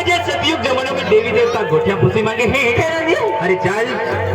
जे सतयुग जमाने में देवी देवता गोठिया पुसी मांगे हैं अरे चल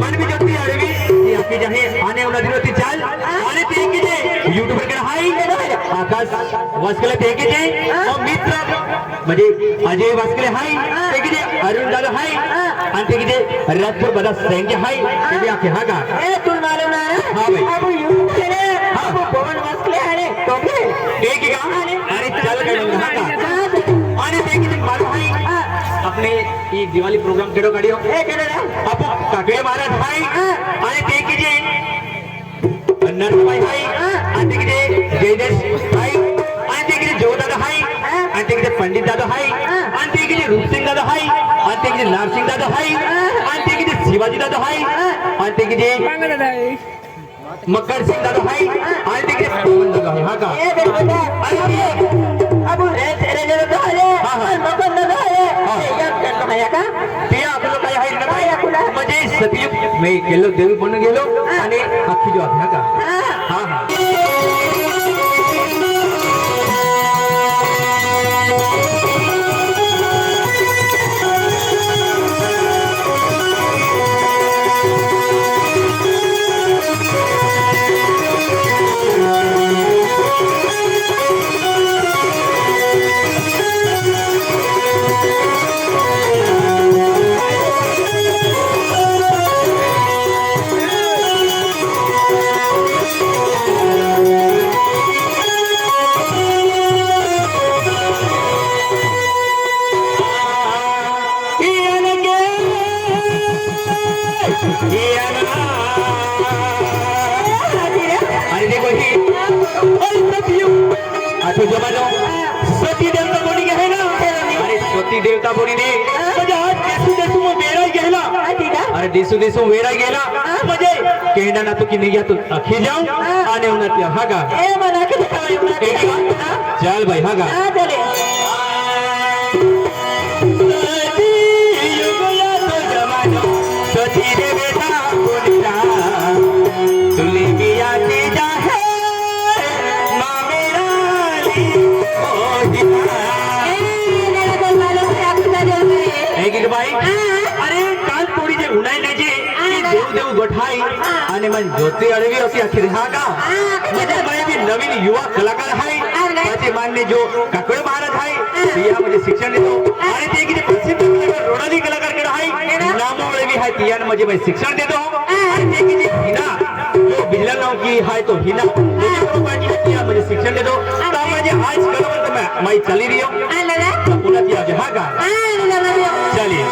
मन भी जोती अरवी ती आके जाहे आने वाला दिन होती चल आने ते की जे यूट्यूबर के हाई आकाश वास्कले ते की जे और मित्र म्हणजे अजय वास्कले हाई ते की जे अरुण दादा हाई आणि ते की जे राजपूर बदा सेंगे हाई ते भी आके हागा ए तुल मालूम ना हां भाई अब यूट्यूब पे रे अब पवन वास्कले आहे तो के एक ही गांव अरे चल गए हागा आणि ते की जे मालूम हाई अपने ये दिवाली प्रोग्राम केडो काढियो ए केडो रे अब काकडे महाराज हाई आणि ते की जे नरभाई हाई आणि ते की जे जयदेश हाई आणि ते की जे जोदादा हाई आणि ते की जे पंडित दादा हाई आणि ते की जे रूपसिंग दादा हाई आणि ते की जे नारसिंग दादा हाई आणि ते की जे शिवाजी दादा हाई आणि ते की जे मकर सिंग दादा हाई आणि ते की जे पवन दादा हाई हा का ए बेटा अरे अब रे तेरे जो तो आहे मकर दादा आहे या करतो आहे का ते आपलं काय आहे ना काय म्हणजे सतयुग मी गेलो देवी पण गेलो आणि अख्खी जो आहे का हा हा सती देवता बोली है ना अरे सती देवता बोली ने म्हणजे आज देसू देसू वेरा गेला अरे देसू देसू वेरा गेला म्हणजे केंडा ना तो की निघ्या तू अखी जाऊ आणि उन्हात हा का ए मला की दिखावा चल भाई हा का चले सती देवता बोली ना तुली मिया की जा है मां मेरा एक बाई अरे काल थोडी जे उन्हाई नेजे देव देव गठाई आणि मन ज्योती अळवी होती अखिर हा का म्हणजे बाई भी नवीन युवा कलाकार आहे त्याचे मान्य जो काकड महाराज आहे या म्हणजे शिक्षण देतो आणि ते किती प्रसिद्ध कलाकार रोडाली कलाकार कडे आहे नामो अळवी आहे तियान म्हणजे बाई शिक्षण देतो आणि ते किती हिना जो बिजला नाव की आहे तो हिना तिया म्हणजे शिक्षण देतो तर म्हणजे आज कलावंत मैं चली रही हूं पुन्हा ती आज हा का चलिए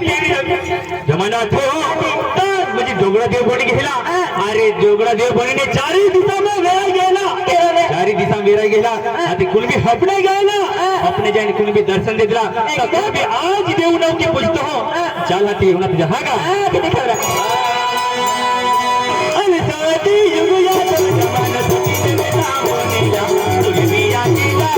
जमाना थो म्हणजे जोगड़ा देव बन गेला अरे जोगड़ा देव बनने चारी दिशा में वेरा गेला चारी दिशा वेरा गेला आते कुल भी हपने गेला अपने जाने कुल भी दर्शन देला तक भी आज देव नाव के पूजतो हो चल आती होना तुझा हागा दिखा रहा अरे साथी युग या तो जमाना सती में नाम होनेला तुल भी आती जा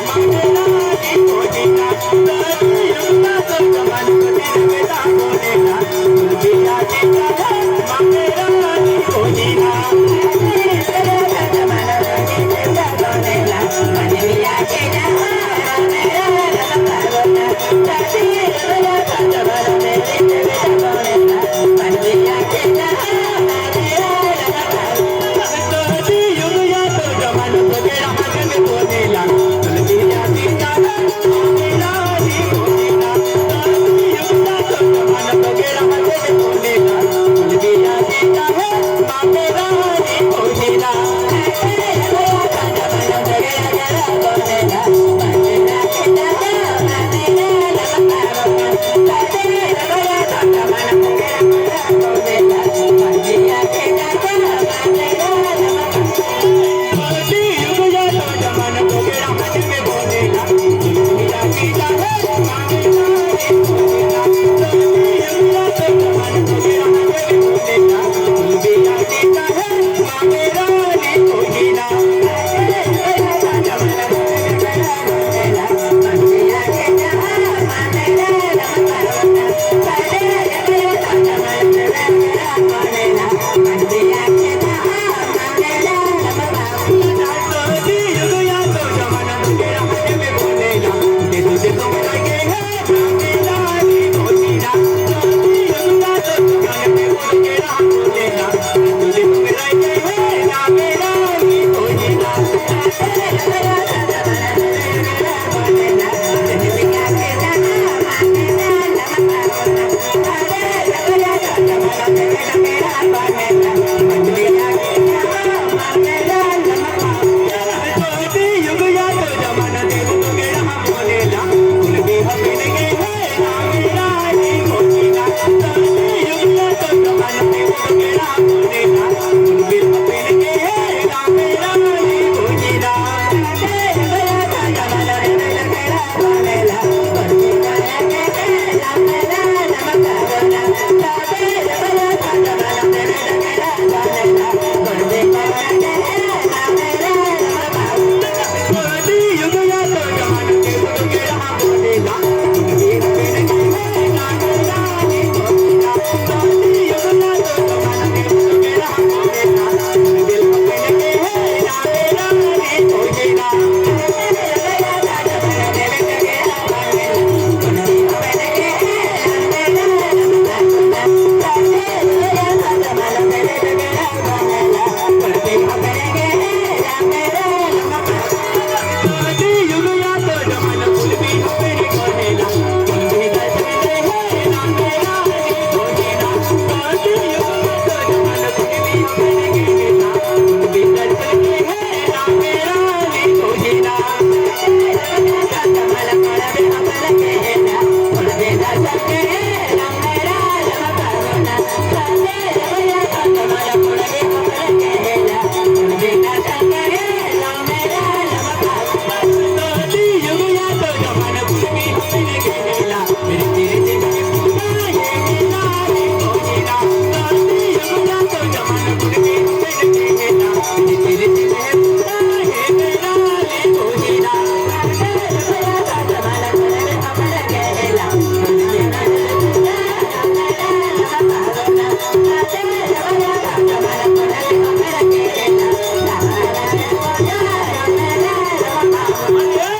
मांगना दी होनेला साथी युग या तो जमाना सती में नाम होनेला तुल भी आती जा मांगना दी होनेला जमाना सती में नाम होनेला तुल भी आती जा साथी युग या तो जमाना सती में नाम होनेला तुल भी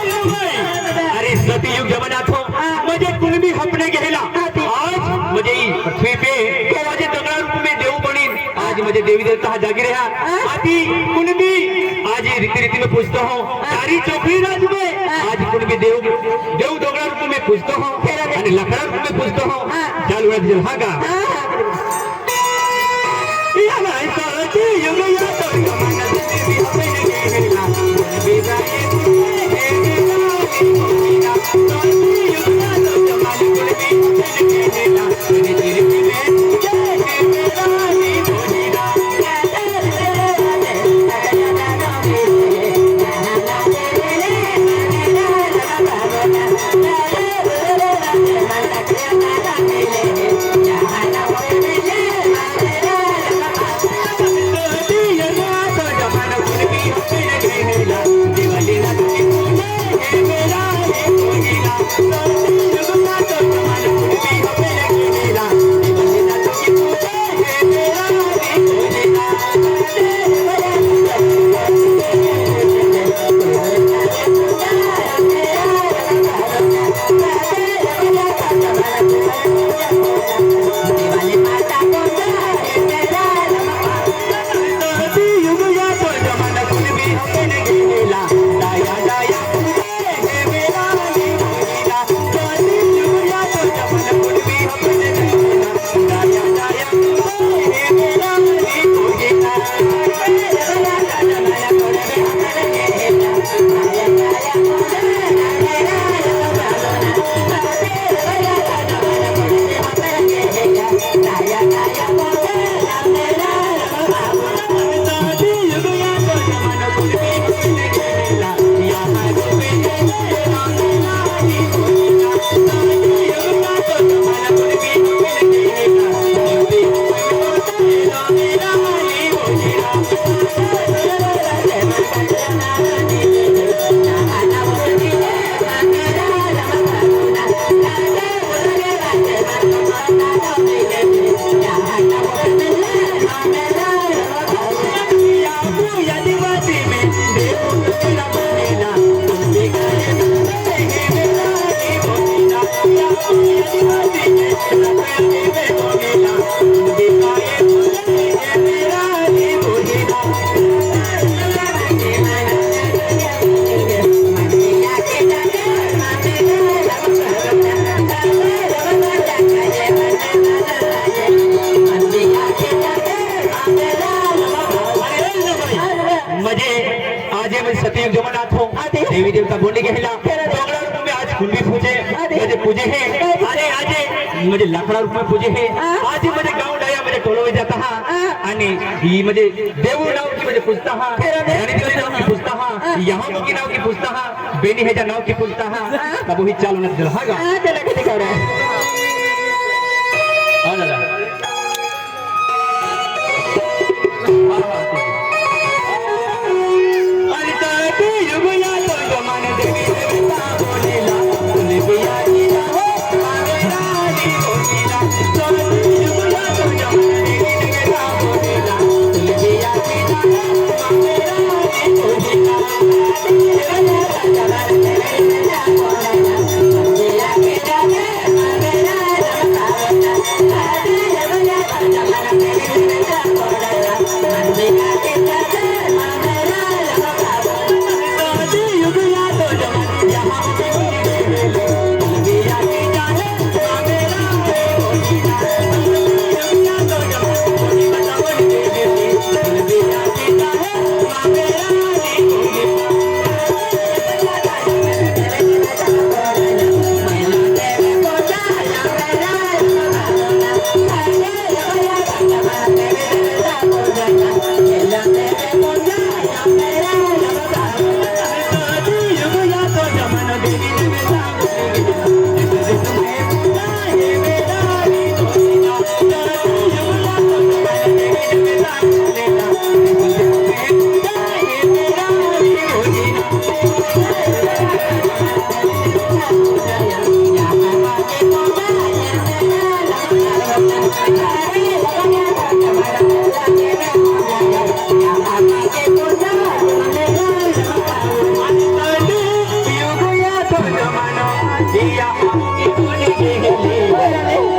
अरे सतयुग जमान्यात हो म्हणजे कुणबी हपने गेला आज म्हणजे पृथ्वी पे तो माझे दगड़ा रूप में देव बनीन आज मुझे देवी देवता जागी रहा आती कुणबी आज रीति रीति में पूछता हूँ तारी चौकड़ी राज में आज कुणबी देव देव दगड़ा रूप में पूछता हूँ आणि लकड़ा रूप में पूछता हूँ चल वेळ दिल हा का या नाही सारथी युग या तो जमाना देवी हपने गेला कुणबी जाए देवी देवता बोलने घ्यायला डोंगरावर तुम्ही आज कुणबी पूजे म्हणजे पूजे हे आणि आज म्हणजे लाकडा रुपये पूजे हे आज म्हणजे गाव डाया म्हणजे टोलवे जात हा आणि ही म्हणजे देव नाव की म्हणजे पुजता हा आणि देवी नाव की पुजता हा यहाँ की नाव की पुजता हा बेनी ह्याच्या नाव की पुजता हा तब ही चालू नसतील हा का त्याला किती करा हा दादा आणि ताटे युगया तो जमान देवी देवता बोलेला तुले बिया दिला हो मावेरा दी बोलेला ताटे युगया तो जमान देवी देवता बोलेला तुले बिया दिला हो मावेरा दी बोलेला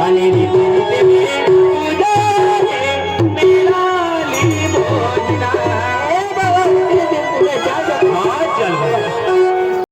आणि